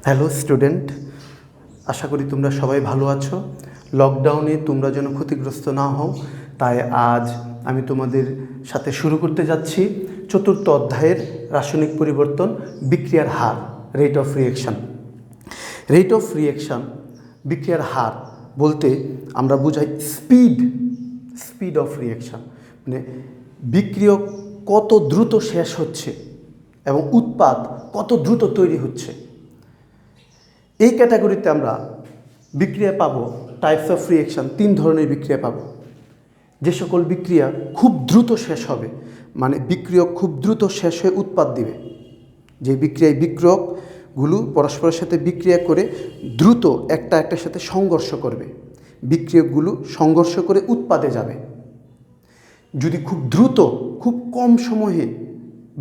Hello student, আশা করি তোমরা সবাই ভালো আছো। লকডাউনে তোমরা যেন ক্ষতিগ্রস্ত না হও, তাই আজ আমি তোমাদের সাথে শুরু করতে যাচ্ছি চতুর্থ অধ্যায়ের রাসায়নিক পরিবর্তন, বিক্রিয়ার হার, rate of reaction. Rate of reaction, বিক্রিয়ার হার বলতে আমরা বুঝাই স্পিড অফ রিঅ্যাকশন, মানে বিক্রিয়া কত দ্রুত শেষ হচ্ছে এবং উৎপাদ কত দ্রুত তৈরি হচ্ছে। এই ক্যাটাগরিতে আমরা বিক্রিয়া পাবো টাইপস অফ রিঅ্যাকশন, 3 ধরনের বিক্রিয়া পাবো। যে সকল বিক্রিয়া খুব দ্রুত শেষ হবে, মানে বিক্রিয়ক খুব দ্রুত শেষ হয়ে উৎপাদ দিবে, যে বিক্রিয়কগুলো পরস্পরের সাথে বিক্রিয়া করে দ্রুত একটার সাথে সংঘর্ষ করবে, বিক্রিয়কগুলো সংঘর্ষ করে উৎপাদে যাবে। যদি খুব দ্রুত, খুব কম সময়ে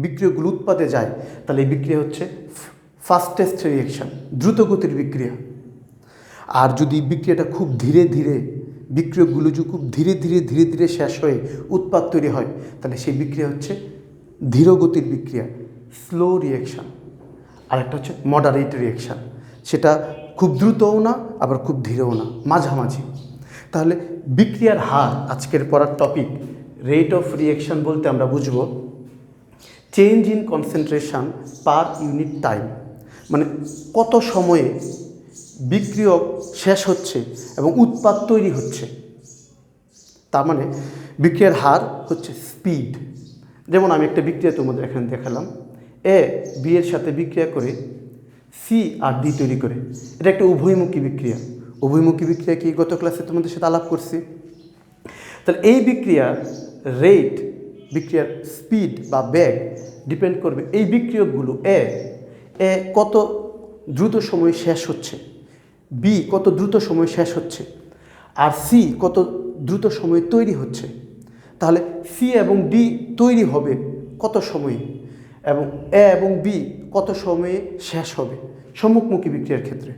বিক্রিয়কগুলো উৎপাদে যায়, তাহলে এই বিক্রিয়া হচ্ছে ফাস্টেস্ট রিঅ্যাকশন, দ্রুতগতির বিক্রিয়া। আর যদি বিক্রিয়াটা খুব ধীরে ধীরে, বিক্রিয়কগুলো যদি খুব ধীরে ধীরে শেষ হয়ে উৎপাদ তৈরি হয়, তাহলে সেই বিক্রিয়া হচ্ছে ধীরগতির বিক্রিয়া, স্লো রিঅ্যাকশন। আর একটা হচ্ছে মডারেট রিঅ্যাকশন, সেটা খুব দ্রুতও না আবার খুব ধীরেও না, মাঝামাঝি। তাহলে বিক্রিয়ার হার, আজকের পড়ার টপিক রেট অফ রিঅ্যাকশন বলতে আমরা বুঝব change in concentration per unit time, মানে কত সময়ে বিক্রিয়ক শেষ হচ্ছে এবং উৎপাদ তৈরি হচ্ছে। তার মানে বিক্রিয়ার হার হচ্ছে স্পিড। যেমন আমি একটা বিক্রিয়া তোমাদের এখানে দেখালাম, এ বি এর সাথে বিক্রিয়া করে সি আর ডি তৈরি করে, এটা একটা উভয়মুখী বিক্রিয়া। উভয়মুখী বিক্রিয়া কি গত ক্লাসে তোমাদের সাথে আলাপ করছি। তাহলে এই বিক্রিয়ার রেট, বিক্রিয়ার স্পিড বা বেগ ডিপেন্ড করবে এই বিক্রিয়কগুলো এ কত দ্রুত সময় শেষ হচ্ছে, বি কত দ্রুত সময় শেষ হচ্ছে, আর সি কত দ্রুত সময় তৈরি হচ্ছে। তাহলে সি এবং ডি তৈরি হবে কত সময়ে এবং এ এবং বি কত সময়ে শেষ হবে সম্মুখমুখী বিক্রিয়ার ক্ষেত্রে।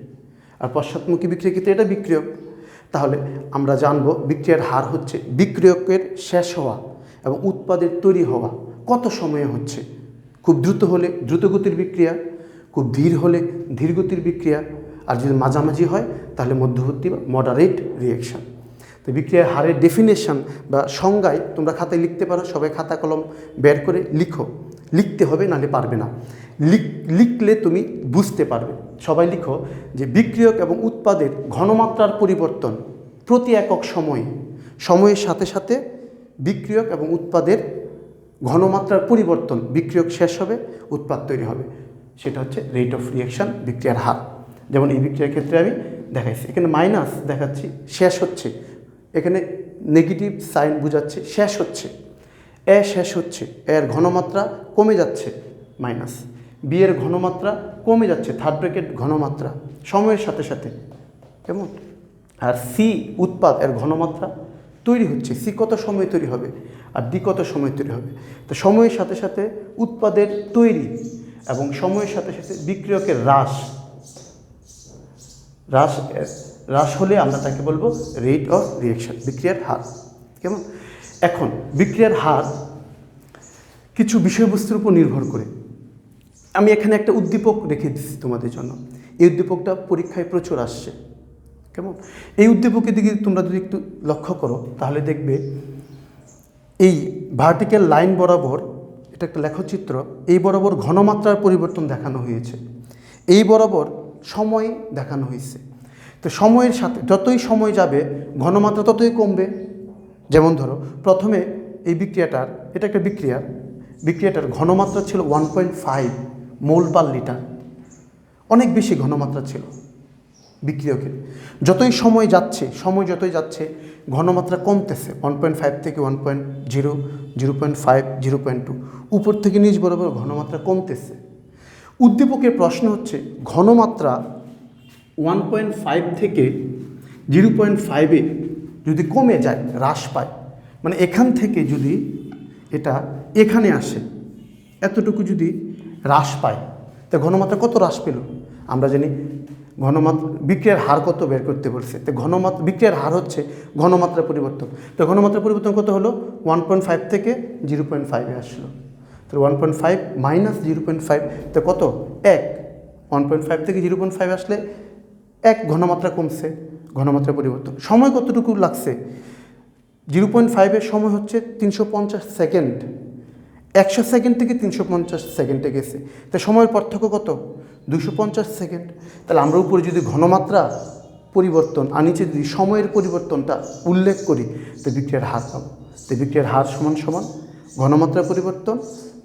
আর পশ্চাৎমুখী বিক্রিয়ার ক্ষেত্রে এটা বিক্রিয়ক। তাহলে আমরা জানব বিক্রিয়ার হার হচ্ছে বিক্রিয়কের শেষ হওয়া এবং উৎপাদের তৈরি হওয়া কত সময়ে হচ্ছে। খুব দ্রুত হলে দ্রুতগতির বিক্রিয়া, খুব ধীর হলে ধীরগতির বিক্রিয়া, আর যদি মাঝামাঝি হয় তাহলে মধ্যবর্তী বা মডারেট রিঅ্যাকশন। তো বিক্রিয়ার হারের ডেফিনেশন বা সংজ্ঞায় তোমরা খাতায় লিখতে পারো, সবাই খাতা কলম বের করে লিখো। লিখতে হবে, নাহলে পারবে না। লিখলে তুমি বুঝতে পারবে। সবাই লিখো যে বিক্রিয়ক এবং উৎপাদের ঘনমাত্রার পরিবর্তন প্রতি একক সময়ের সাথে সাথে বিক্রিয়ক এবং উৎপাদের ঘনমাত্রার পরিবর্তন, বিক্রিয়ক শেষ হবে উৎপাদ তৈরি হবে, সেটা হচ্ছে রেট অফ রিঅ্যাকশন, বিক্রিয়ার হার। যেমন এই বিক্রিয়ার ক্ষেত্রে আমি দেখাইছি, এখানে মাইনাস দেখাচ্ছি শেষ হচ্ছে, এখানে নেগেটিভ সাইন বোঝাচ্ছে শেষ হচ্ছে। এ শেষ হচ্ছে, এর ঘনমাত্রা কমে যাচ্ছে মাইনাস, বি এর ঘনমাত্রা কমে যাচ্ছে, থার্ড ব্র্যাকেট ঘনমাত্রা সময়ের সাথে সাথে, কেমন। আর সি উৎপাদ, এর ঘনমাত্রা তৈরি হচ্ছে, সি কত সময় তৈরি হবে আর ডি কত সময় তৈরি হবে। তো সময়ের সাথে সাথে উৎপাদের তৈরি এবং সময়ের সাথে সাথে বিক্রিয়কের হ্রাস হলে আমরা তাকে বলবো রেট অফ রিঅ্যাকশন, বিক্রিয়ার হার, কেমন। এখন বিক্রিয়ার হার কিছু বিষয়বস্তুর উপর নির্ভর করে। আমি এখানে একটা উদ্দীপক রেখে দিচ্ছি তোমাদের জন্য। এই উদ্দীপকটা পরীক্ষায় প্রচুর আসছে, কেমন। এই উদ্দীপকের দিকে তোমরা যদি একটু লক্ষ্য করো তাহলে দেখবে এই ভার্টিক্যাল লাইন বরাবর, এটা একটা লেখচিত্র, এই বরাবর ঘনমাত্রার পরিবর্তন দেখানো হয়েছে, এই বরাবর সময় দেখানো হয়েছে। তো সময়ের সাথে যতই সময় যাবে ঘনমাত্রা ততই কমবে। যেমন ধরো প্রথমে এই বিক্রিয়াটার, এটা একটা বিক্রিয়াটার ঘনমাত্রা ছিল 1.5 মোল পার লিটার, অনেক বেশি ঘনমাত্রা ছিল বিক্রিয়কের। যতই সময় যাচ্ছে ঘনমাত্রা কমতেছে, 1.5 থেকে 1.0, 0.5, 0.2, উপর থেকে নিচ বরাবর ঘনমাত্রা কমতেছে। উদ্দীপকের প্রশ্ন হচ্ছে ঘনমাত্রা 1.5 থেকে 0.5-এ যদি কমে যায়, হ্রাস পায়, মানে এখান থেকে যদি এটা এখানে আসে, এতটুকু যদি হ্রাস পায়, তা ঘনমাত্রা কত হ্রাস পেল? আমরা জানি ঘনমাত্রা, বিক্রিয়ার হার কত বের করতে বলছে। তো বিক্রিয়ার হার হচ্ছে ঘনমাত্রা পরিবর্তন। তো ঘনমাত্রা পরিবর্তন কত হলো? 1.5 থেকে 0.5-এ আসলো। তো 1.5 মাইনাস 0.5, তো কত? 1। 1.5 থেকে 0.5 আসলে 1 ঘনমাত্রা কমছে, ঘনমাত্রা পরিবর্তন। সময় কতটুকু লাগছে? 0.5-এর সময় হচ্ছে 350 সেকেন্ড, 100 সেকেন্ড থেকে 350 সেকেন্ডে গেছে। তাই সময়ের পার্থক্য কত? 250 সেকেন্ড। তাহলে আমরা উপরে যদি ঘনমাত্রা পরিবর্তন আর নিচে যদি সময়ের পরিবর্তনটা উল্লেখ করি, তো বিক্রিয়ার হার পাবো। তো বিক্রিয়ার হার সমান সমান ঘনমাত্রা পরিবর্তন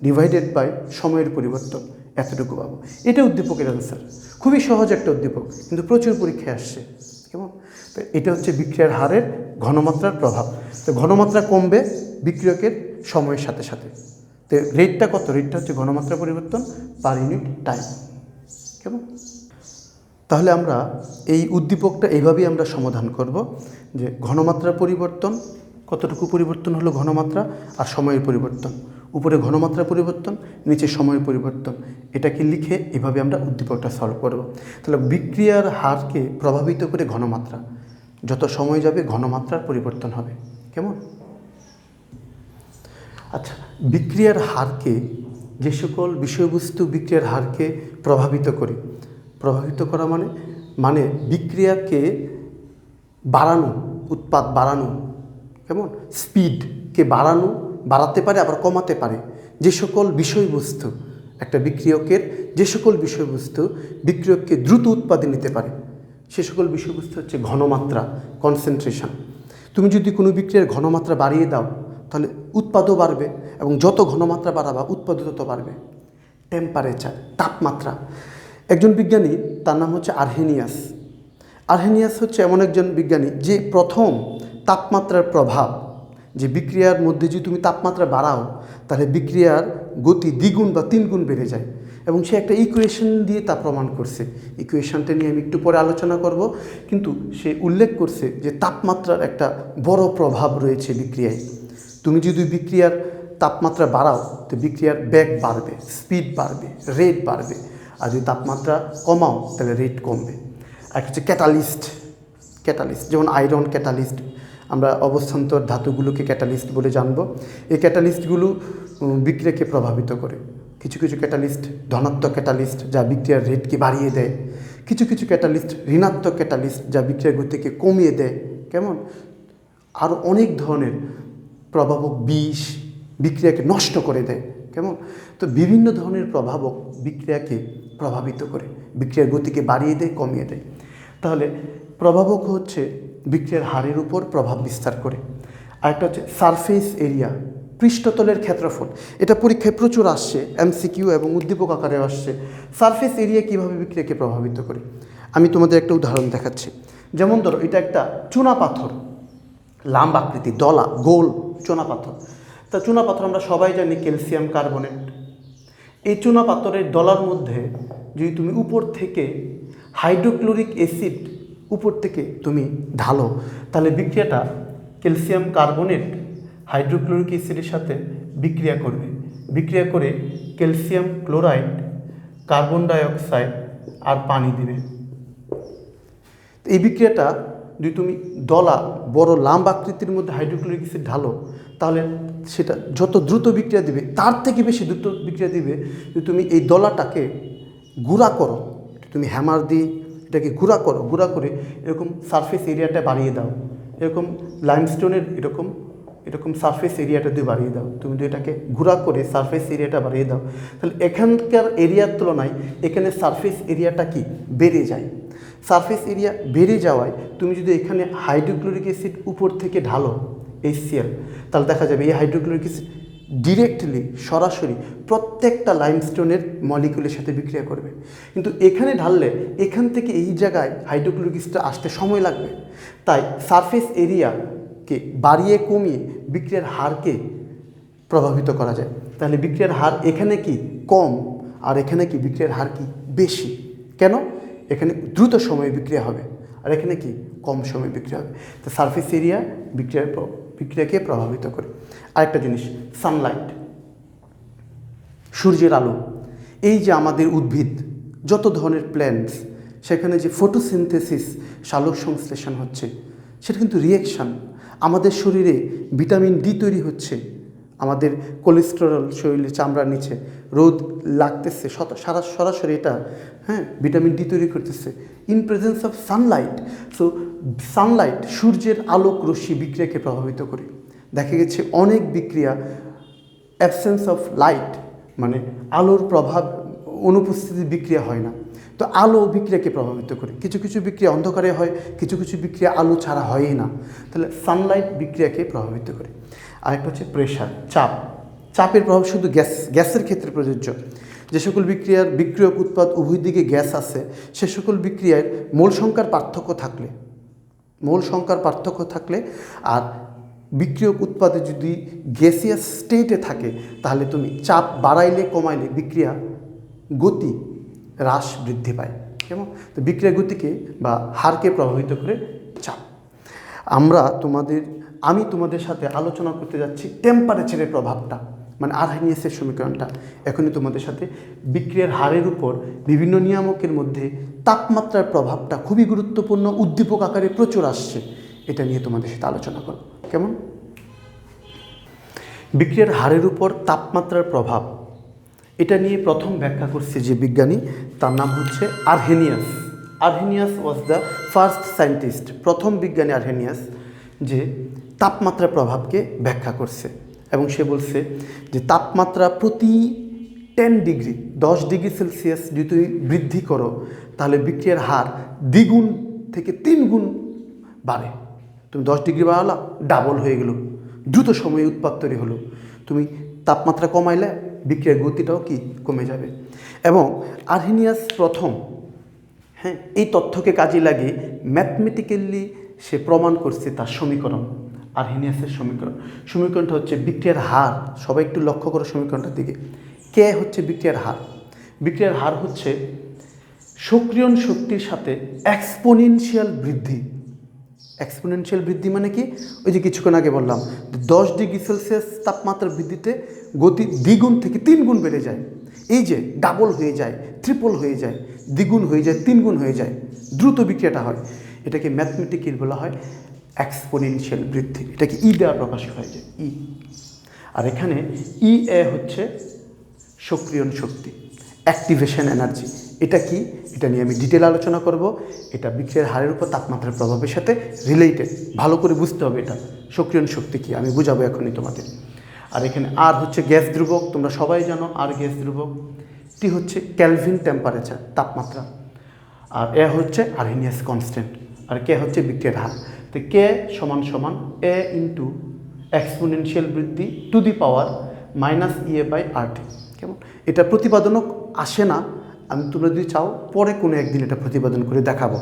ডিভাইডেড বাই সময়ের পরিবর্তন, এতটুকু পাবো। এটা উদ্দীপকের অ্যান্সার। খুবই সহজ একটা উদ্দীপক, কিন্তু প্রচুর পরীক্ষায় আসছে। কেমন? তো এটা হচ্ছে বিক্রিয়ার হারের ঘনমাত্রার প্রভাব। তো ঘনমাত্রা কমবে বিক্রিয়কের সময়ের সাথে সাথে। তো রেটটা কত? রেটটা হচ্ছে ঘনমাত্রা পরিবর্তন পার ইউনিট টাইম। কেমন? তাহলে আমরা এই উদ্দীপকটা এইভাবেই আমরা সমাধান করব যে ঘনমাত্রার পরিবর্তন, কতটুকু পরিবর্তন হলো ঘনমাত্রা, আর সময়ের পরিবর্তন। উপরে ঘনমাত্রা পরিবর্তন, নিচে সময়ের পরিবর্তন, এটাকে লিখে এভাবে আমরা উদ্দীপকটা সলভ করব। তাহলে বিক্রিয়ার হারকে প্রভাবিত করে ঘনমাত্রা, যত সময় যাবে ঘনমাত্রার পরিবর্তন হবে। কেমন? আচ্ছা, বিক্রিয়ার হারকে, যে সকল বিষয়বস্তু বিক্রিয়ার হারকে প্রভাবিত করে, প্রভাবিত করা মানে বিক্রিয়াকে বাড়ানো, উৎপাদ বাড়ানো, কেমন? স্পিডকে বাড়াতে পারে, আবার কমাতে পারে। যে সকল বিষয়বস্তু একটা বিক্রিয়কের, যে সকল বিষয়বস্তু বিক্রিয়ককে দ্রুত উৎপাদে নিতে পারে, সে সকল বিষয়বস্তু হচ্ছে ঘনমাত্রা, কনসেন্ট্রেশন। তুমি যদি কোনো বিক্রিয়ার ঘনমাত্রা বাড়িয়ে দাও, তাহলে উৎপাদও বাড়বে, এবং যত ঘনমাত্রা বাড়াবা উৎপাদও তত বাড়বে। টেম্পারেচার, তাপমাত্রা। একজন বিজ্ঞানী, তার নাম হচ্ছে আর্হেনিয়াস। আর্হেনিয়াস হচ্ছে এমন একজন বিজ্ঞানী যে প্রথম তাপমাত্রার প্রভাব, যে বিক্রিয়ার মধ্যে যদি তুমি তাপমাত্রা বাড়াও তাহলে বিক্রিয়ার গতি দ্বিগুণ বা 3 গুণ বেড়ে যায়, এবং সে একটা ইকুয়েশন দিয়ে তা প্রমাণ করছে। ইকুয়েশনটা নিয়ে আমি একটু পরে আলোচনা করব, কিন্তু সে উল্লেখ করছে যে তাপমাত্রার একটা বড় প্রভাব রয়েছে বিক্রিয়ায়। তুমি যদি বিক্রিয়ার তাপমাত্রা বাড়াও তো বিক্রিয়ার বেগ বাড়বে, স্পিড বাড়বে, রেট বাড়বে, আর যদি তাপমাত্রা কমাও তাহলে রেট কমবে। আর হচ্ছে ক্যাটালিস্ট, যেমন আয়রন ক্যাটালিস্ট, আমরা অবস্থান্তর ধাতুগুলোকে ক্যাটালিস্ট বলে জানব। এই ক্যাটালিস্টগুলো বিক্রিয়াকে প্রভাবিত করে। কিছু কিছু ক্যাটালিস্ট ধনাত্মক ক্যাটালিস্ট, যা বিক্রিয়ার রেটকে বাড়িয়ে দেয়। কিছু কিছু ক্যাটালিস্ট ঋণাত্মক ক্যাটালিস্ট, যা বিক্রিয়ার গতিকে কমিয়ে দেয়। কেমন? আরও অনেক ধরনের প্রভাবক বিষ বিক্রিয়াকে নষ্ট করে দেয়। কেমন? তো বিভিন্ন ধরনের প্রভাবক বিক্রিয়াকে প্রভাবিত করে, বিক্রিয়ার গতিকে বাড়িয়ে দেয়, কমিয়ে দেয়। তাহলে প্রভাবক হচ্ছে বিক্রিয়ার হারের উপর প্রভাব বিস্তার করে। আরেকটা হচ্ছে সারফেস এরিয়া, পৃষ্ঠতলের ক্ষেত্রফল। এটা পরীক্ষায় প্রচুর আসছে, এমসিকিউ এবং উদ্দীপক আকারে আসছে। সারফেস এরিয়া কীভাবে বিক্রিয়াকে প্রভাবিত করে, আমি তোমাদের একটা উদাহরণ দেখাচ্ছি। যেমন ধরো, এটা একটা চুনা পাথর, লাম্ব আকৃতি, দলা, গোল চুনা পাথর। তা চুনা পাথর আমরা সবাই জানি ক্যালসিয়াম কার্বনেট। এই চুনা পাথরের দলার মধ্যে যদি তুমি উপর থেকে হাইড্রোক্লোরিক অ্যাসিড উপর থেকে তুমি ঢালো, তাহলে বিক্রিয়াটা ক্যালসিয়াম কার্বনেট হাইড্রোক্লোরিক অ্যাসিডের সাথে বিক্রিয়া করবে। বিক্রিয়া করে ক্যালসিয়াম ক্লোরাইড, কার্বন ডাইঅক্সাইড আর পানি দিবে। এই বিক্রিয়াটা যদি তুমি দলা বড় লাম্ব আকৃতির মধ্যে হাইড্রোক্লোরিক অ্যাসিড ঢালো, তাহলে সেটা যত দ্রুত বিক্রিয়া দিবে, তার থেকে বেশি দ্রুত বিক্রিয়া দিবে যদি তুমি এই দলাটাকে গুঁড়া করো। তুমি হ্যামার দিয়ে এটাকে গুঁড়া করো, গুঁড়া করে এরকম সারফেস এরিয়াটা বাড়িয়ে দাও। এরকম লাইমস্টোনের এরকম সারফেস এরিয়াটা দিয়ে বাড়িয়ে দাও। তুমি যদি এটাকে গুঁড়া করে সারফেস এরিয়াটা বাড়িয়ে দাও, তাহলে এখানকার এরিয়ার তুলনায় এখানে সারফেস এরিয়াটা কি বেড়ে যায়। সারফেস এরিয়া বেড়ে যাওয়ায় তুমি যদি এখানে হাইড্রোক্লোরিক অ্যাসিড উপর থেকে ঢালো HCl, তাহলে দেখা যাবে এই হাইড্রোক্লোরিক অ্যাসিড ডিরেক্টলি, সরাসরি প্রত্যেকটা লাইমস্টোনের মলিকুলের সাথে বিক্রিয়া করবে। কিন্তু এখানে ঢাললে এখান থেকে এই জায়গায় হাইড্রোক্লোরিক অ্যাসিডটা আসতে সময় লাগবে। তাই সারফেস এরিয়াকে বাড়িয়ে কমিয়ে বিক্রিয়ার হারকে প্রভাবিত করা যায়। তাহলে বিক্রিয়ার হার এখানে কি কম, আর এখানে কি বিক্রিয়ার হার কি বেশি। কেন? এখানে দ্রুত সময়ে বিক্রিয়া হবে, আর এখানে কি কম সময়ে বিক্রিয়া হবে। তো সারফেস এরিয়া বিক্রিয়াকে প্রভাবিত করে। আরেকটা জিনিস, সানলাইট, সূর্যের আলো। এই যে আমাদের উদ্ভিদ, যত ধরনের প্ল্যান্টস, সেখানে যে ফটোসিনথেসিস, সালোক সংশ্লেষণ হচ্ছে, সেটা কিন্তু রিয়াকশান। আমাদের শরীরে ভিটামিন ডি তৈরি হচ্ছে, আমাদের কোলেস্টেরল শরীরে চামড়ার নিচে, রোদ লাগতেছে সরাসরি এটা ভিটামিন ডি তৈরি করতেছে in presence of Sunlight. So Sunlight, সূর্যের আলোক রশ্মি বিক্রিয়াকে প্রভাবিত করে। দেখা গেছে অনেক বিক্রিয়া অ্যাবসেন্স অফ লাইট, মানে আলোর প্রভাব অনুপস্থিতি বিক্রিয়া হয় না। তো আলো বিক্রিয়াকে প্রভাবিত করে। কিছু কিছু বিক্রিয়া অন্ধকারে হয়, কিছু কিছু বিক্রিয়া আলো ছাড়া হয়ই না। তাহলে সানলাইট বিক্রিয়াকে প্রভাবিত করে। আরেকটা হচ্ছে প্রেশার, চাপের প্রভাব শুধু গ্যাসের ক্ষেত্রে প্রযোজ্য। যে সকল বিক্রিয়ক উৎপাদ উভয় দিকে গ্যাস আছে, সে সকল বিক্রিয়ার মোল সংখ্যার পার্থক্য থাকলে আর বিক্রিয়ক উৎপাদে যদি গ্যাসিয়াস স্টেটে থাকে, তাহলে তুমি চাপ বাড়াইলে কমাইলে বিক্রিয়া গতি হ্রাস বৃদ্ধি পায়। কেমন? তো বিক্রিয়া গতিকে বা হারকে প্রভাবিত করে চাপ। আমি তোমাদের সাথে আলোচনা করতে যাচ্ছি টেম্পারেচারের প্রভাবটা, মানে আরহেনিয়াসের সমীকরণটা। এখনই তোমাদের সাথে বিক্রিয়ার হারের উপর বিভিন্ন নিয়ামকের মধ্যে তাপমাত্রার প্রভাবটা খুবই গুরুত্বপূর্ণ, উদ্দীপক আকারে প্রচুর আসছে, এটা নিয়ে তোমাদের সাথে আলোচনা করব। কেমন? বিক্রিয়ার হারের উপর তাপমাত্রার প্রভাব, এটা নিয়ে প্রথম ব্যাখ্যা করছে যে বিজ্ঞানী, তার নাম হচ্ছে Arrhenius. Arrhenius was the first scientist, প্রথম বিজ্ঞানী আরহেনিয়াস, যে তাপমাত্রার প্রভাবকে ব্যাখ্যা করছে। এবং সে বলছে যে তাপমাত্রা প্রতি 10 ডিগ্রি সেলসিয়াস যদি তুমি বৃদ্ধি করো, তাহলে বিক্রিয়ার হার 2 থেকে 3 গুণ বাড়ে। তুমি 10 ডিগ্রি বাড়ালা, ডাবল হয়ে গেল, দ্রুত সময়ে উৎপাদ তৈরি হলো। তুমি তাপমাত্রা কমাইলে বিক্রিয়ার গতিটাও কি কমে যাবে। এবং আরহেনিয়াস প্রথম এই তথ্যকে কাজে লাগিয়ে ম্যাথমেটিক্যালি সে প্রমাণ করছে তার সমীকরণ, আরহেনিয়াসের সমীকরণটা হচ্ছে বিক্রিয়ার হার। সবাই একটু লক্ষ্য করো সমীকরণটার দিকে। কে হচ্ছে বিক্রিয়ার হার? বিক্রিয়ার হার হচ্ছে সক্রিয়ণ শক্তির সাথে এক্সপোনেনশিয়াল বৃদ্ধি। এক্সপোনেনশিয়াল বৃদ্ধি মানে কি? ওই যে কিছুক্ষণ আগে বললাম, 10 ডিগ্রি সেলসিয়াস তাপমাত্রা বৃদ্ধিতে গতি 2 থেকে 3 গুণ বেড়ে যায়। এই যে ডাবল হয়ে যায়, ট্রিপল হয়ে যায়, 2 গুণ হয়ে যায়, 3 গুণ হয়ে যায়, দ্রুত বিক্রিয়াটা হয়। এটাকে ম্যাথমেটিক্যালি বলা হয় এক্সপোনেনশিয়াল বৃদ্ধি। এটাকে ই দ্বারা প্রকাশ করা যায়, ই। আর এখানে ই এ হচ্ছে সক্রিয়ণ শক্তি, অ্যাক্টিভেশন এনার্জি। এটা কি? এটা নিয়ে আমি ডিটেল আলোচনা করব। এটা বিক্রিয়ার হারের উপর তাপমাত্রার প্রভাবের সাথে রিলেটেড, ভালো করে বুঝতে হবে এটা সক্রিয়ণ শক্তি কি, আমি বুঝাবো এখনই তোমাদের। আর এখানে আর হচ্ছে গ্যাস ধ্রুবক, তোমরা সবাই জানো আর গ্যাস ধ্রুবক। টি হচ্ছে ক্যালভিন টেম্পারেচার, তাপমাত্রা। আর এ হচ্ছে আরহেনিয়াস কনস্ট্যান্ট। আর কে হচ্ছে বিক্রিয়ার হার। তো কে সমান সমান এ ইন্টু এক্সপোনেনশিয়াল বৃদ্ধি to the power minus Ea by RT. কেমন? এটা প্রতিপাদনও আসে না, আমি তোমরা যদি চাও পরে কোনো একদিন এটা প্রতিপাদন করে দেখাবো।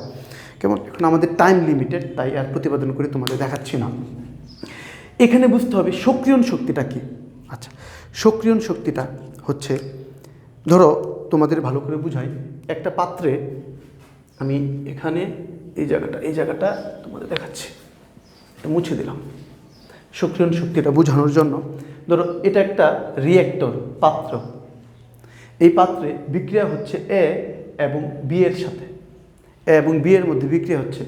কেমন? এখন আমাদের টাইম লিমিটেড, তাই আর প্রতিপাদন করে তোমাদের দেখাচ্ছি না। এখানে বুঝতে হবে সক্রিয়ণ শক্তিটা কি। আচ্ছা, সক্রিয়ণ শক্তিটা হচ্ছে, ধরো তোমাদের ভালো করে বুঝাই, একটা পাত্রে আমি এখানে এই জায়গাটা তোমাদের দেখাচ্ছি, মুছে দিলাম সক্রিয়ণ শক্তিটা বোঝানোর জন্য। ধরো এটা একটা রিঅ্যাক্টর, পাত্র। এই পাত্রে বিক্রিয়া হচ্ছে এ এবং বি এর সাথে, এ এবং বি এর মধ্যে বিক্রিয়া হচ্ছে।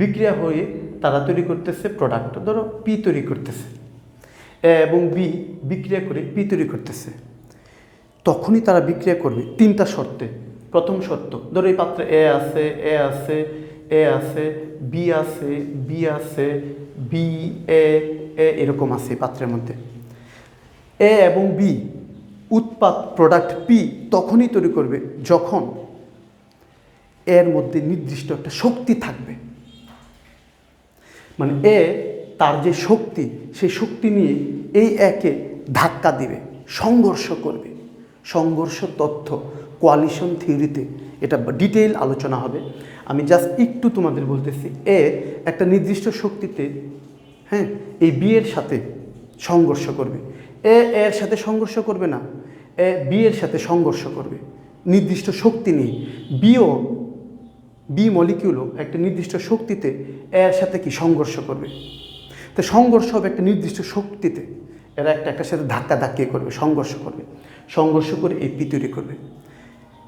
বিক্রিয়া হয়ে তারা তৈরি করতেছে প্রোডাক্ট, ধরো পি তৈরি করতেছে। এ এবং বি বিক্রিয়া করে পি তৈরি করতেছে। তখনই তারা বিক্রিয়া করবে 3টা শর্তে। প্রথম শর্ত, ধরো এই পাত্রে এ আছে, এ আছে, এ আছে, বি আছে, বি আছে, বি এ এরকম আছে এই পাত্রের মধ্যে। এ এবং বি উৎপাদ প্রোডাক্ট পি তখনই তৈরি করবে যখন এর মধ্যে নির্দিষ্ট একটা শক্তি থাকবে। মানে এ তার যে শক্তি, সেই শক্তি নিয়ে এই একে ধাক্কা দিবে, সংঘর্ষ করবে। সংঘর্ষ তথ্য কোয়ালিশন থিওরিতে এটা ডিটেইল আলোচনা হবে। আমি জাস্ট একটু তোমাদের বলতেছি, এ একটা নির্দিষ্ট শক্তিতে এই বি এর সাথে সংঘর্ষ করবে। এ এর সাথে সংঘর্ষ করবে না, এ বি এর সাথে সংঘর্ষ করবে নির্দিষ্ট শক্তি নিয়ে। বি মলিকিউলও একটা নির্দিষ্ট শক্তিতে এর সাথে কি সংঘর্ষ করবে। তো সংঘর্ষ হবে একটা নির্দিষ্ট শক্তিতে, এরা একটার সাথে ধাক্কি করবে, সংঘর্ষ করে এই পি তৈরি করবে।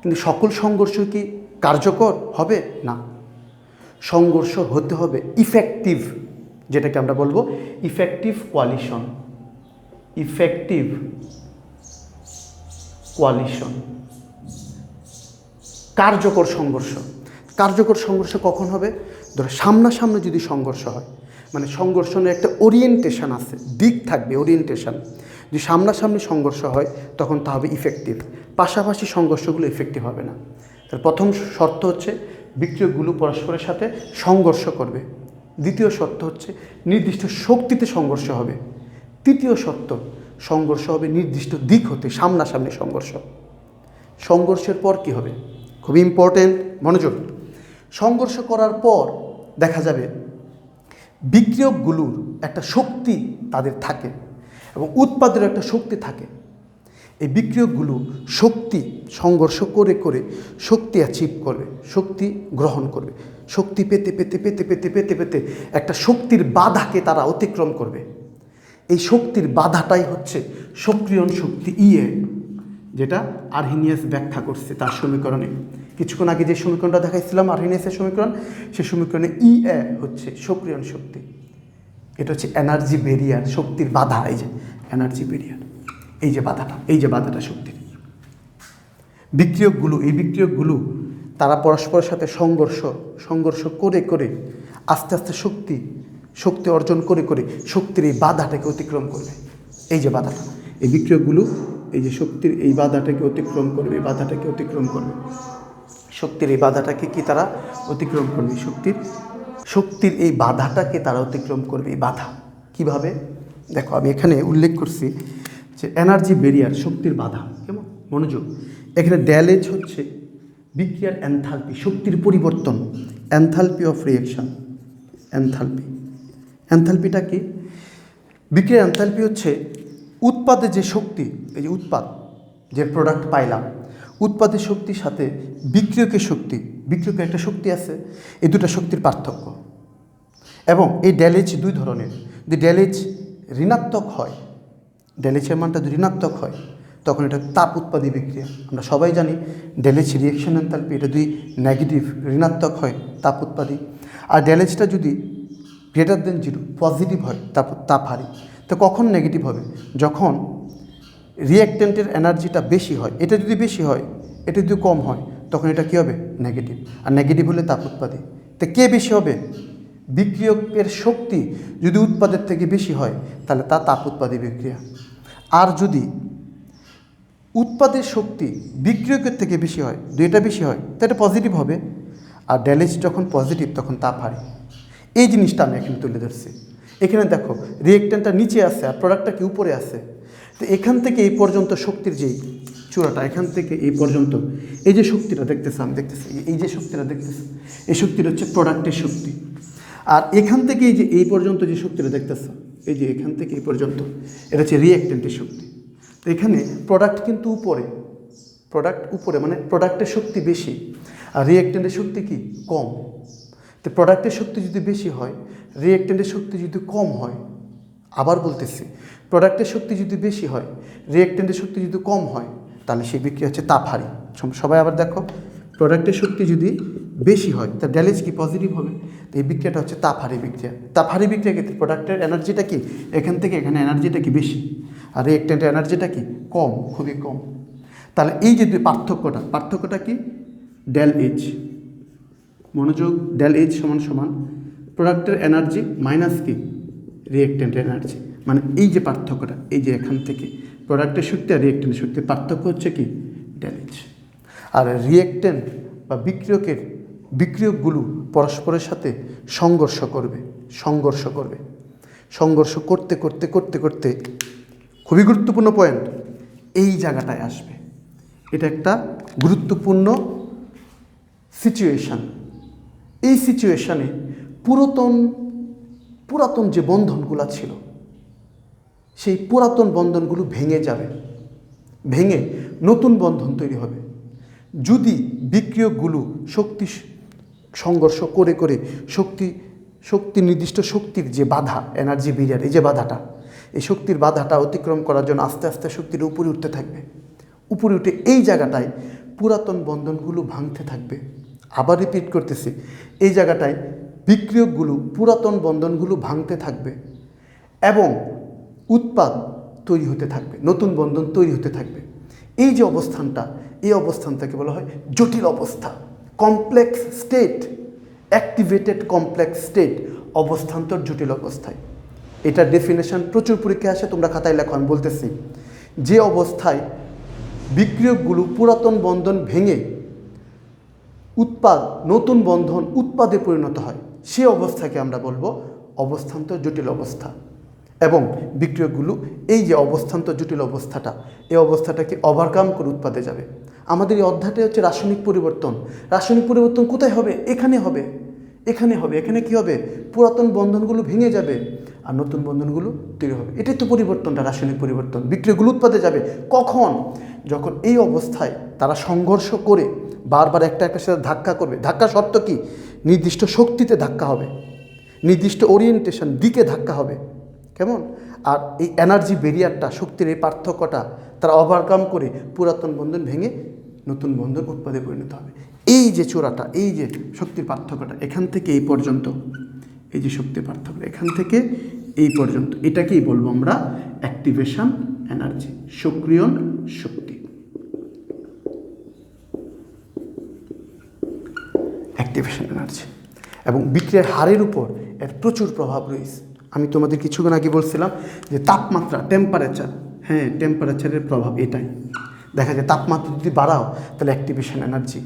কিন্তু সকল সংঘর্ষ কি কার্যকর হবে না? সংঘর্ষ হতে হবে ইফেক্টিভ, যেটাকে আমরা বলবো ইফেক্টিভ কোয়ালিশন। ইফেক্টিভ কোয়ালিশন, কার্যকর সংঘর্ষ। কার্যকর সংঘর্ষ কখন হবে? ধরো সামনাসামনি যদি সংঘর্ষ হয়, মানে সংঘর্ষণের একটা ওরিয়েন্টেশন আছে, দিক থাকবে, ওরিয়েন্টেশন। যদি সামনাসামনি সংঘর্ষ হয় তখন তা হবে ইফেক্টিভ। পাশাপাশি সংঘর্ষগুলো ইফেক্টিভ হবে না। তার প্রথম শর্ত হচ্ছে বিক্রিয়কগুলো পরস্পরের সাথে সংঘর্ষ করবে। দ্বিতীয় শর্ত হচ্ছে নির্দিষ্ট শক্তিতে সংঘর্ষ হবে। তৃতীয় শর্ত সংঘর্ষ হবে নির্দিষ্ট দিক হতে, সামনাসামনি সংঘর্ষ। সংঘর্ষের পর কি হবে? খুবই ইম্পর্টেন্ট, মনোযোগ। সংঘর্ষ করার পর দেখা যাবে বিক্রিয়কগুলোর একটা শক্তি তাদের থাকে এবং উৎপাদের একটা শক্তি থাকে। এই বিক্রিয়কগুলো শক্তি সংঘর্ষ করে করে শক্তি অ্যাচিভ করবে, শক্তি গ্রহণ করবে, শক্তি পেতে পেতে পেতে পেতে পেতে পেতে একটা শক্তির বাধাকে তারা অতিক্রম করবে। এই শক্তির বাধাটাই হচ্ছে সক্রিয়ণ শক্তি ইএ, যেটা আরহিনিয়াস ব্যাখ্যা করছে তার সমীকরণে। কিছুক্ষণ আগে যে সমীকরণটা দেখাইছিলাম আরহিনিয়াসের সমীকরণ, সেই সমীকরণে ইএ হচ্ছে সক্রিয়ণ শক্তি। এটা হচ্ছে এনার্জি ব্যারিয়ার, শক্তির বাধা। এই যে এনার্জি ব্যারিয়ার, এই যে বাধাটা, এই যে বাধাটা শক্তির। বিক্রিয়কগুলো, এই বিক্রিয়কগুলো তারা পরস্পরের সাথে সংঘর্ষ করে করে আস্তে আস্তে শক্তি অর্জন করে করে শক্তির এই বাধাটাকে অতিক্রম করবে। এই যে বাধাটা, এই বিক্রিয়কগুলো এই যে শক্তির এই বাধাটাকে অতিক্রম করবে, এই বাধাটাকে অতিক্রম করবে। শক্তির এই বাধাটাকে কি তারা অতিক্রম করবে? শক্তির এই বাধাটাকে তারা অতিক্রম করবে। এই বাধা কীভাবে? দেখো, আমি এখানে উল্লেখ করছি যে এনার্জি ব্যারিয়ার, শক্তির বাধা। কেমন? মনোযোগ। এখানে ড্যালেজ হচ্ছে বিক্রিয়ার এনথালপি, শক্তির পরিবর্তন, এনথালপি অফ রিঅ্যাকশন। এনথালপিটা কি? বিক্রিয়ার এনথালপি হচ্ছে উৎপাদের যে শক্তি, এই যে উৎপাদ, যে প্রোডাক্ট পাইলাম, উৎপাদের শক্তির সাথে বিক্রিয়কের শক্তি, বিক্রিয়কের একটা শক্তি আছে, এই দুটো শক্তির পার্থক্য। এবং এই ড্যালেজ দুই ধরনের। যদি ড্যালেজ ঋণাত্মক হয়, ড্যালেজের মানটা যদি ঋণাত্মক হয় তখন এটা তাপ উৎপাদী বিক্রিয়া। আমরা সবাই জানি ড্যালেজ রিঅ্যাকশন এনথালপি, এটা যদি নেগেটিভ ঋণাত্মক হয় তাপ উৎপাদী। আর ড্যালেজটা যদি গ্রেটার দেন 0 পজিটিভ হয় তাপ হারি। তো কখন নেগেটিভ হবে? যখন রিঅ্যাক্টেন্টের এনার্জিটা বেশি হয়। এটা যদি বেশি হয়, এটা যদি কম হয়, তখন এটা কী হবে? নেগেটিভ। আর নেগেটিভ হলে তাপ উৎপাদী। তো কে বেশি হবে? বিক্রিয়কের শক্তি যদি উৎপাদের থেকে বেশি হয় তাহলে তা তাপ উৎপাদী বিক্রিয়া। আর যদি উৎপাদের শক্তি বিক্রিয়কের থেকে বেশি হয়, দুইটা বেশি হয়, তো এটা পজিটিভ হবে। আর ড্যালেজ যখন পজিটিভ তখন তাপ হারে। এই জিনিসটা আমি এখানে তুলে ধরছি। এখানে দেখো রিঅ্যাক্ট্যান্টটা নিচে আছে আর প্রোডাক্টটা কি উপরে আছে। তো এখান থেকে এই পর্যন্ত শক্তির যেই চূড়াটা, এখান থেকে এই পর্যন্ত এই যে শক্তিটা দেখতেছি, আমি দেখতেছি এই যে শক্তিটা দেখতেছি, এই শক্তিটা হচ্ছে প্রোডাক্টের শক্তি। আর এখান থেকে এই যে এই পর্যন্ত যে শক্তিটা দেখতেছো, এই যে এখান থেকে এই পর্যন্ত, এটা হচ্ছে রিঅ্যাক্ট্যান্টের শক্তি। তো এখানে প্রোডাক্ট কিন্তু উপরে, প্রোডাক্ট উপরে মানে প্রোডাক্টের শক্তি বেশি আর রিঅ্যাক্ট্যান্টের শক্তি কি কম। তো প্রোডাক্টের শক্তি যদি বেশি হয়, রিঅ্যাক্ট্যান্টের শক্তি যদি কম হয়, আবার বলতেছি প্রোডাক্টের শক্তি যদি বেশি হয়, রিঅ্যাক্ট্যান্টের শক্তি যদি কম হয়, তাহলে সেই বিক্রিয়া হচ্ছে তাপহারী। সবাই আবার দেখো, প্রোডাক্টের শক্তি যদি বেশি হয় তার ড্যালেজ কি পজিটিভ হবে। তো এই বিক্রিয়াটা হচ্ছে তাপহারী বিক্রিয়া। তাপহারী বিক্রিয়া ক্ষেত্রে প্রোডাক্টের এনার্জিটা কি এখান থেকে এখানে এনার্জিটা কি বেশি আর রিঅ্যাক্ট্যান্টের এনার্জিটা কি কম, খুবই কম। তাহলে এই যে পার্থক্যটা কি? ডেল এইচ, মনোযোগ, ডেল এইচ সমান সমান প্রোডাক্টের এনার্জি মাইনাস কি রিঅ্যাক্ট্যান্টের এনার্জি। মানে এই যে পার্থক্যটা, এই যে এখান থেকে প্রোডাক্টের শক্তি আর রিঅ্যাক্ট্যান্টের শক্তির পার্থক্য হচ্ছে কি ডেল এইচ। আর রিঅ্যাক্ট্যান্ট বা বিক্রিয়কগুলো পরস্পরের সাথে সংঘর্ষ করবে। সংঘর্ষ করতে করতে করতে করতে খুবই গুরুত্বপূর্ণ পয়েন্ট এই জায়গাটায় আসবে। এটা একটা গুরুত্বপূর্ণ সিচুয়েশান। এই সিচুয়েশানে পুরাতন যে বন্ধনগুলো ছিল, সেই পুরাতন বন্ধনগুলো ভেঙে যাবে, ভেঙে নতুন বন্ধন তৈরি হবে। যদি বিক্রিয়কগুলো সংঘর্ষ করে করে শক্তি নির্দিষ্ট শক্তির যে বাধা, এনার্জি ব্যারিয়ার, এই যে বাধাটা, এই শক্তির বাধাটা অতিক্রম করার জন্য আস্তে আস্তে শক্তির উপরে উঠতে থাকবে। উপরে উঠে এই জায়গাটায় পুরাতন বন্ধনগুলো ভাঙতে থাকবে। আবার রিপিট করতেছি, এই জায়গাটায় বিক্রিয়কগুলো পুরাতন বন্ধনগুলো ভাঙতে থাকবে এবং উৎপাদ তৈরি হতে থাকবে, নতুন বন্ধন তৈরি হতে থাকবে। এই যে অবস্থানটা, এই অবস্থানটাকে বলা হয় জটিল অবস্থা, complex state, activated complex state, অবস্থান্তর জটিল অবস্থায়। এটার ডেফিনেশন প্রচুর পরীক্ষায় আসে, তোমরা খাতায় লেখো, আমি বলতেছি। যে অবস্থায় বিক্রিয়কগুলো পুরাতন বন্ধন ভেঙে নতুন বন্ধন উৎপাদে পরিণত হয়, সে অবস্থাকে আমরা বলবো অবস্থান্তর জটিল অবস্থা। এবং বিক্রিয়কগুলো এই যে অবস্থান্তর জটিল অবস্থাটা, এই অবস্থাটাকে ওভারকাম করে উৎপাদে যাবে। আমাদের এই অধ্যায়টা হচ্ছে রাসায়নিক পরিবর্তন। রাসায়নিক পরিবর্তন কোথায় হবে? এখানে হবে, এখানে হবে। এখানে কি হবে? পুরাতন বন্ধনগুলো ভেঙে যাবে আর নতুন বন্ধনগুলো তৈরি হবে। এটাই তো পরিবর্তনটা, রাসায়নিক পরিবর্তন। বিক্রিয়কগুলো উৎপাদে যাবে কখন? যখন এই অবস্থায় তারা সংঘর্ষ করে বারবার একটা সাথে ধাক্কা করবে। ধাক্কা শর্ত কি? নির্দিষ্ট শক্তিতে ধাক্কা হবে, নির্দিষ্ট ওরিয়েন্টেশন দিকে ধাক্কা হবে, কেমন? আর এই এনার্জি ব্যারিয়ারটা, শক্তির এই পার্থক্যটা তারা ওভারকাম করে পুরাতন বন্ধন ভেঙে নতুন বন্ধন উৎপাদে পরিণত হবে। এই যে চূড়াটা, এই যে শক্তির পার্থক্যটা, এখান থেকে এই পর্যন্ত, এই যে শক্তির পার্থক্য এখান থেকে এই পর্যন্ত, এটাকেই বলবো আমরা অ্যাক্টিভেশন এনার্জি, সক্রিয়ণ শক্তি, অ্যাক্টিভেশন এনার্জি। এবং বিক্রিয়ার হারের উপর এর প্রচুর প্রভাব রয়েছে। আমি তোমাদের কিছুক্ষণ আগে বলছিলাম যে তাপমাত্রা, টেম্পারেচার, হ্যাঁ টেম্পারেচারের প্রভাব এটাই। দেখা যায় তাপমাত্রা যদি বাড়াও তাহলে অ্যাক্টিভেশন এনার্জি,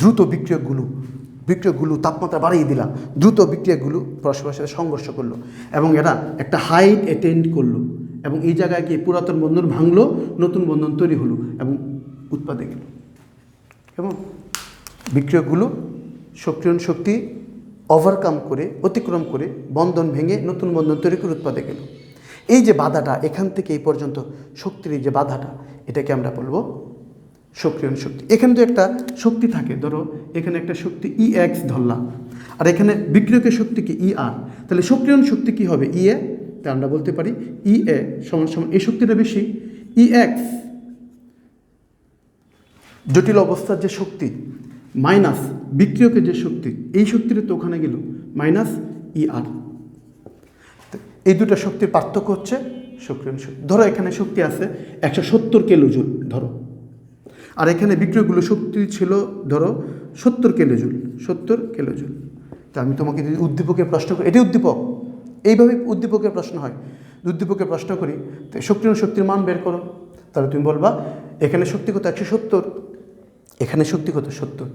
দ্রুত বিক্রিয়কগুলো তাপমাত্রা বাড়িয়ে দিলাম, দ্রুত বিক্রিয়কগুলো পরস্পরের সাথে সংঘর্ষ করলো এবং এরা একটা হাইট অ্যাটেন্ড করলো এবং এই জায়গায় গিয়ে পুরাতন বন্ধন ভাঙলো, নতুন বন্ধন তৈরি হলো এবং উৎপাদে গেল। এবং বিক্রিয়কগুলো সক্রিয়ণ শক্তি ওভারকাম করে, অতিক্রম করে বন্ধন ভেঙে নতুন বন্ধন তৈরি করে উৎপাদে গেল। এই যে বাধাটা, এখান থেকে এই পর্যন্ত শক্তির এই যে বাধাটা, এটাকে আমরা বলবো সক্রিয়ণ শক্তি। এখানে তো একটা শক্তি থাকে, ধরো এখানে একটা শক্তি EX ধরলাম, আর এখানে বিক্রিয়কের শক্তি কি ER, তাহলে সক্রিয়ণ শক্তি কি হবে? EA। তা আমরা বলতে পারি EA সমান সমান এই শক্তিটা বেশি, EX জটিল অবস্থার যে শক্তি মাইনাস বিক্রিয়কের যে শক্তি, এই শক্তিটা তো ওখানে গেল মাইনাস ER। এই দুটো শক্তির পার্থক্য হচ্ছে সক্রিয়ণ শক্তি। ধরো এখানে শক্তি আছে 170 কিলোজুল ধরো, আর এখানে বিক্রিয়কগুলো শক্তি ছিল ধরো 70 কিলোজুল, 70 কিলোজুল। তা আমি তোমাকে যদি উদ্দীপকের প্রশ্ন করি, এটি উদ্দীপক, এইভাবে উদ্দীপকের প্রশ্ন হয়। উদ্দীপকের প্রশ্ন করি তো সক্রিয়ণ শক্তির মান বের করো, তাহলে তুমি বলবা এখানে শক্তি কত? 170, এখানে শক্তি কত? 70।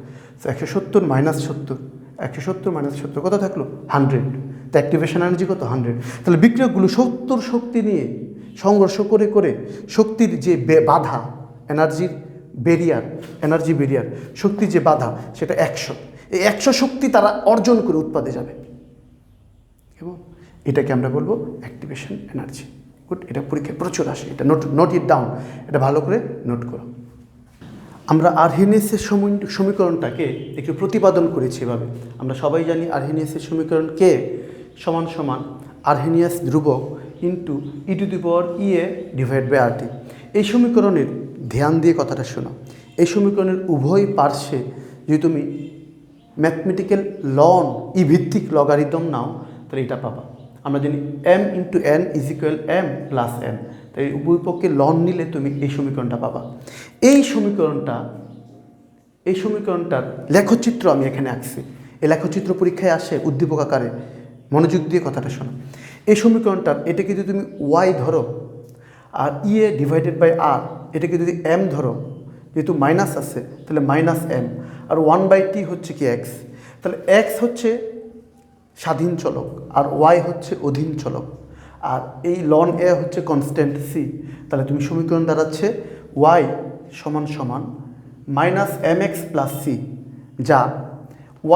তো 170 মাইনাস 70, 170 মাইনাস 70 কত থাকলো? 100। তো অ্যাক্টিভেশন এনার্জি কত? 100। তাহলে বিক্রিয়কগুলো 70 শক্তি নিয়ে সংঘর্ষ করে করে শক্তির যে বাধা, এনার্জি ব্যারিয়ার, শক্তির যে বাধা সেটা 100। এই 100 শক্তি তারা অর্জন করে উৎপাদে যাবে এবং এটাকে আমরা বলবো অ্যাক্টিভেশন এনার্জি। গুড, এটা পরীক্ষায় প্রচুর আসে, এটা নোট ইট ডাউন, এটা ভালো করে নোট করো। আমরা আর্হেনিয়াসের সমীকরণটাকে একটু প্রতিপাদন করেছি এভাবে। আমরা সবাই জানি আর্হেনিয়াসের সমীকরণ কে সমান সমান আর্হেনিয়াস ধ্রুবক into e⁻ divide by RT। এই সমীকরণের ধ্যান দিয়ে কথাটা শোনো, এই সমীকরণের উভয় পার্শ্বে যদি তুমি ম্যাথমেটিক্যাল লন ভিত্তিক লগারিদম নাও তাহলে এটা পাবা। আমরা জানি m × n = m + n, তাই উভয় পক্ষে লন নিলে তুমি এই সমীকরণটা পাবা। এই সমীকরণটার লেখচিত্র আমি এখানে আঁকছি। এই লেখচিত্র পরীক্ষায় আসে উদ্দীপক আকারে, মনোযোগ দিয়ে কথাটা শোনো। এই সমীকরণটার এটাকে যদি তুমি y ধরো আর EA ডিভাইডেড বাই R এটাকে যদি m ধরো, যেহেতু মাইনাস আছে তাহলে -m, আর 1/t হচ্ছে কি x, তাহলে x হচ্ছে স্বাধীন চলক আর y হচ্ছে অধীন চলক, আর এই ln a হচ্ছে কনস্ট্যান্ট c। তাহলে তুমি সমীকরণ দাঁড়াচ্ছে y সমান সমান -mx + c, যা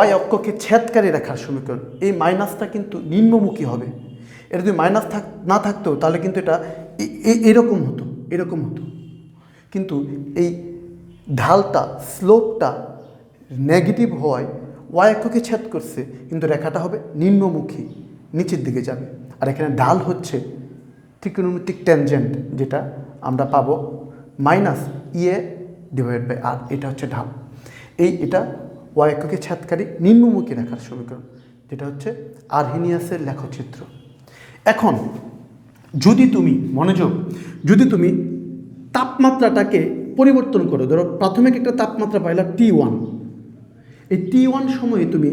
y অক্ষকে ছেদকারী রেখার সমীকরণ। এই মাইনাসটা কিন্তু নিম্নমুখী হবে, এটা যদি মাইনাস না থাকতো তাহলে কিন্তু এটা এরকম হতো, কিন্তু এই ঢালটা, স্লোপটা নেগেটিভ হওয়ায় y অক্ষকে ছেদ করছে, কিন্তু রেখাটা হবে নিম্নমুখী, নিচের দিকে যাবে। আর এখানে ঢাল হচ্ছে ত্রিকোণমিতিক ট্যানজেন্ট, যেটা আমরা পাবো -EA ডিভাইড বাই R, এটা হচ্ছে ঢাল। এটা y অক্ষকে ছেদকারী নিম্নমুখী রেখার সমীকরণ, যেটা হচ্ছে আর্হেনিয়াসের লেখচিত্র। এখন যদি তুমি মনোযোগ, যদি তুমি তাপমাত্রাটাকে পরিবর্তন করো, ধরো প্রাথমিক একটা তাপমাত্রা পাইলা T1, এই T1 সময়ে তুমি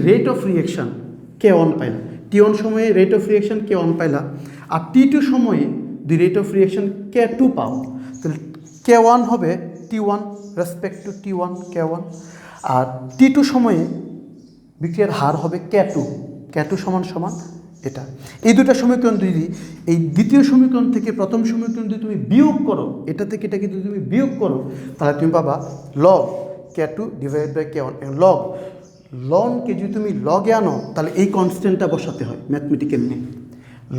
রেট অফ রিয়েকশান K1 পাইলা, T1 সময়ে রেট অফ রিয়েকশান K1 পাইলা, আর T2 সময়ে the rate of reaction K2 পাও, তাহলে K1 হবে T1 respect to T1 K1, R T2 সময়ে বিক্রিয়ার হার হবে K2 সমান সমান এটা। এই দুটো সমীকরণ যদি এই দ্বিতীয় সমীকরণ থেকে প্রথম সমীকরণ যদি তুমি বিয়োগ করো, এটা থেকে এটা যদি তুমি বিয়োগ করো, তাহলে তুমি পাবা log K2 divided by K1। লনকে যদি তুমি লগে আনো তাহলে এই কনস্ট্যান্টটা বসাতে হয় ম্যাথমেটিক্যাল নিয়ে।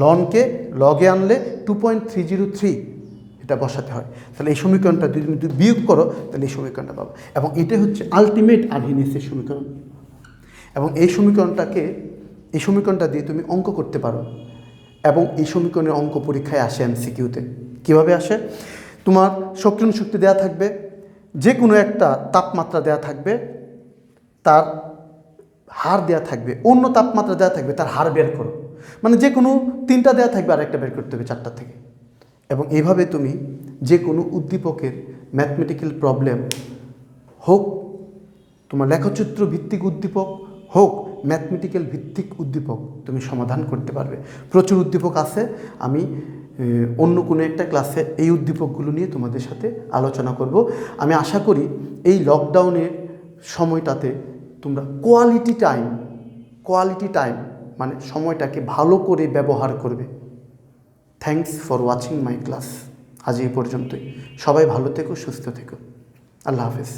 লনকে লগে আনলে 2.303 এটা বসাতে হয়, তাহলে এই সমীকরণটা যদি তুমি বিয়োগ করো তাহলে এই সমীকরণটা পাবো, এবং এটা হচ্ছে আলটিমেট আরহেনিয়াসের সমীকরণ। এবং এই সমীকরণটা দিয়ে তুমি অঙ্ক করতে পারো, এবং এই সমীকরণের অঙ্ক পরীক্ষায় আসে MCQতে। কীভাবে আসে? তোমার সক্রিয় শক্তি দেওয়া থাকবে, যে কোনো একটা তাপমাত্রা দেওয়া থাকবে, তার হার দেওয়া থাকবে, অন্য তাপমাত্রা দেওয়া থাকবে, তার হার বের করো, মানে যে কোনো 3টা দেওয়া থাকবে আর একটা বের করতে হবে 4টা থেকে। এবং এইভাবে তুমি যে কোনো উদ্দীপকের ম্যাথমেটিক্যাল প্রবলেম হোক, তোমার লেখচিত্র ভিত্তিক উদ্দীপক হোক, ম্যাথমেটিক্যাল ভিত্তিক উদ্দীপক তুমি সমাধান করতে পারবে। প্রচুর উদ্দীপক আছে, আমি অন্য কোনো একটা ক্লাসে এই উদ্দীপকগুলো নিয়ে তোমাদের সাথে আলোচনা করব। আমি আশা করি এই লকডাউনের সময়টাতে তোমরা কোয়ালিটি টাইম মানে সময়টাকে ভালো করে ব্যবহার করবে। Thanks for watching my class. আজ এই পর্যন্তই। সবাই ভালো থেকো, সুস্থ থেকো। আল্লাহ হাফেজ।